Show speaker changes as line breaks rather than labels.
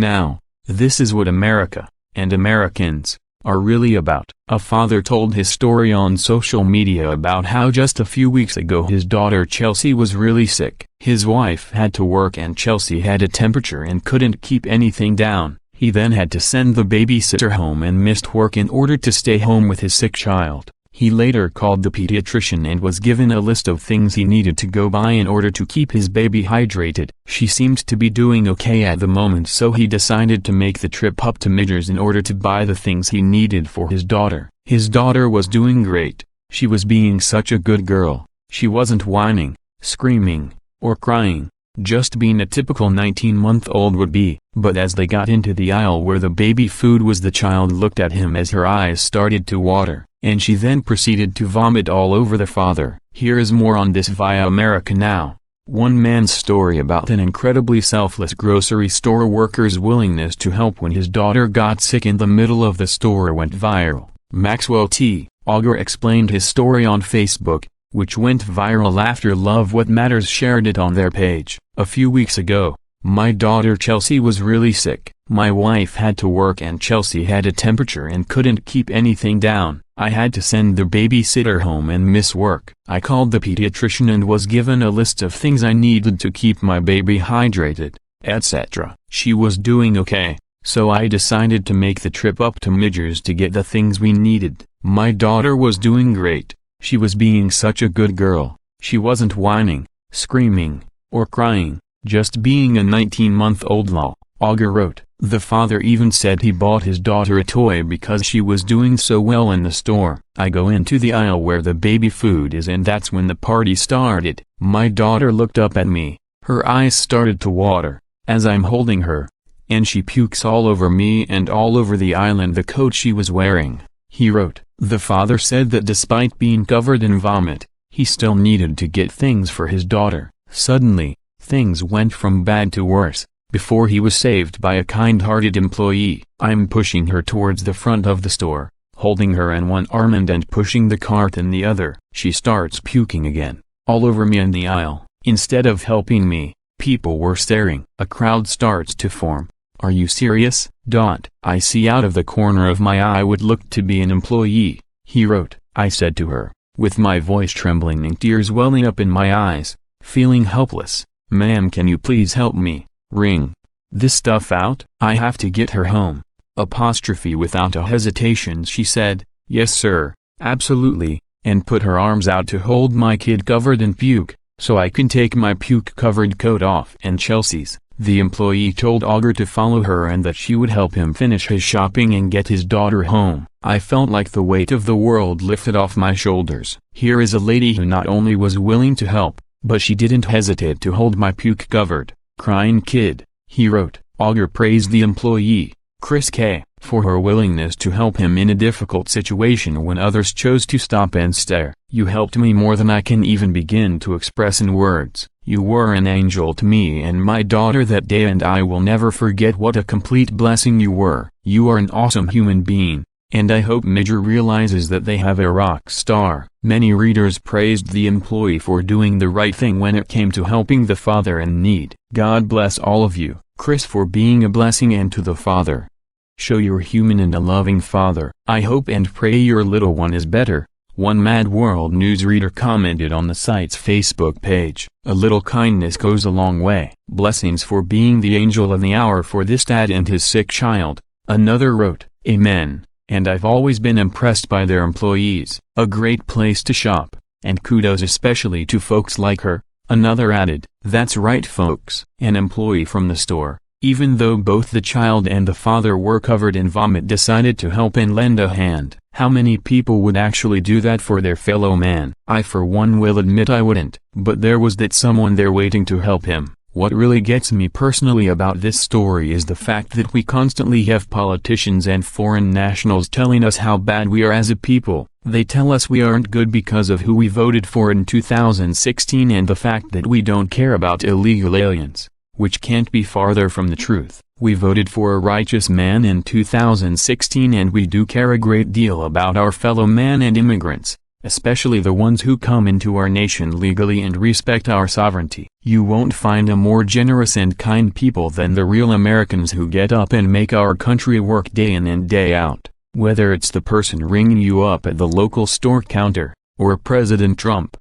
Now, this is what America, and Americans, are really about. A father told his story on social media about how just a few weeks ago his daughter Chelsea was really sick. His wife had to work and Chelsea had a temperature and couldn't keep anything down. He then had to send the babysitter home and missed work in order to stay home with his sick child. He later called the pediatrician and was given a list of things he needed to go buy in order to keep his baby hydrated. She seemed to be doing okay at the moment, so he decided to make the trip up to Meijers in order to buy the things he needed for his daughter. His daughter was doing great. She was being such a good girl. She wasn't whining, screaming, or crying, just being a typical 19-month-old would be. But as they got into the aisle where the baby food was, the child looked at him as her eyes started to water, and she then proceeded to vomit all over the father. Here is more on this via America Now. One man's story about an incredibly selfless grocery store worker's willingness to help when his daughter got sick in the middle of the store went viral. Maxwell T. Auger explained his story on Facebook, which went viral after Love What Matters shared it on their page. A few weeks ago, my daughter Chelsea was really sick. My wife had to work and Chelsea had a temperature and couldn't keep anything down. I had to send the babysitter home and miss work. I called the pediatrician and was given a list of things I needed to keep my baby hydrated, etc. She was doing okay, so I decided to make the trip up to Meijers to get the things we needed. My daughter was doing great. She was being such a good girl. She wasn't whining, screaming, or crying, just being a 19-month-old. Auger wrote. The father even said he bought his daughter a toy because she was doing so well in the store. I go into the aisle where the baby food is, and that's when the party started. My daughter looked up at me, her eyes started to water, as I'm holding her, and she pukes all over me and all over the aisle and the coat she was wearing. He wrote. The father said that despite being covered in vomit, he still needed to get things for his daughter. Suddenly, things went from bad to worse. Before he was saved by a kind-hearted employee. I'm pushing her towards the front of the store, holding her in one arm and pushing the cart in the other. She starts puking again, all over me in the aisle. Instead of helping me, people were staring. A crowd starts to form. Are you serious? I see out of the corner of my eye what looked to be an employee. He wrote. I said to her, with my voice trembling and tears welling up in my eyes, feeling helpless, "Ma'am, can you please help me? Wring this stuff out? I have to get her home." Without a hesitation she said, "Yes sir, absolutely," and put her arms out to hold my kid covered in puke, so I can take my puke-covered coat off. And Chelsea's. The employee told Auger to follow her and that she would help him finish his shopping and get his daughter home. I felt like the weight of the world lifted off my shoulders. Here is a lady who not only was willing to help, but she didn't hesitate to hold my puke-covered, crying kid. He wrote. Auger praised the employee, Chris K., for her willingness to help him in a difficult situation when others chose to stop and stare. You helped me more than I can even begin to express in words. You were an angel to me and my daughter that day, and I will never forget what a complete blessing you were. You are an awesome human being, and I hope Meijers realizes that they have a rock star. Many readers praised the employee for doing the right thing when it came to helping the father in need. God bless all of you, Chris, for being a blessing and to the father. Show you're human and a loving father. I hope and pray your little one is better. One Mad World News reader commented on the site's Facebook page. A little kindness goes a long way. Blessings for being the angel of the hour for this dad and his sick child. Another wrote, Amen, and I've always been impressed by their employees. A great place to shop, and kudos especially to folks like her. Another added, that's right folks. An employee from the store, even though both the child and the father were covered in vomit, decided to help and lend a hand. How many people would actually do that for their fellow man? I for one will admit I wouldn't, but there was that someone there waiting to help him. What really gets me personally about this story is the fact that we constantly have politicians and foreign nationals telling us how bad we are as a people. They tell us we aren't good because of who we voted for in 2016 and the fact that we don't care about illegal aliens, which can't be farther from the truth. We voted for a righteous man in 2016 and we do care a great deal about our fellow man and immigrants, especially the ones who come into our nation legally and respect our sovereignty. You won't find a more generous and kind people than the real Americans who get up and make our country work day in and day out, whether it's the person ringing you up at the local store counter, or President Trump.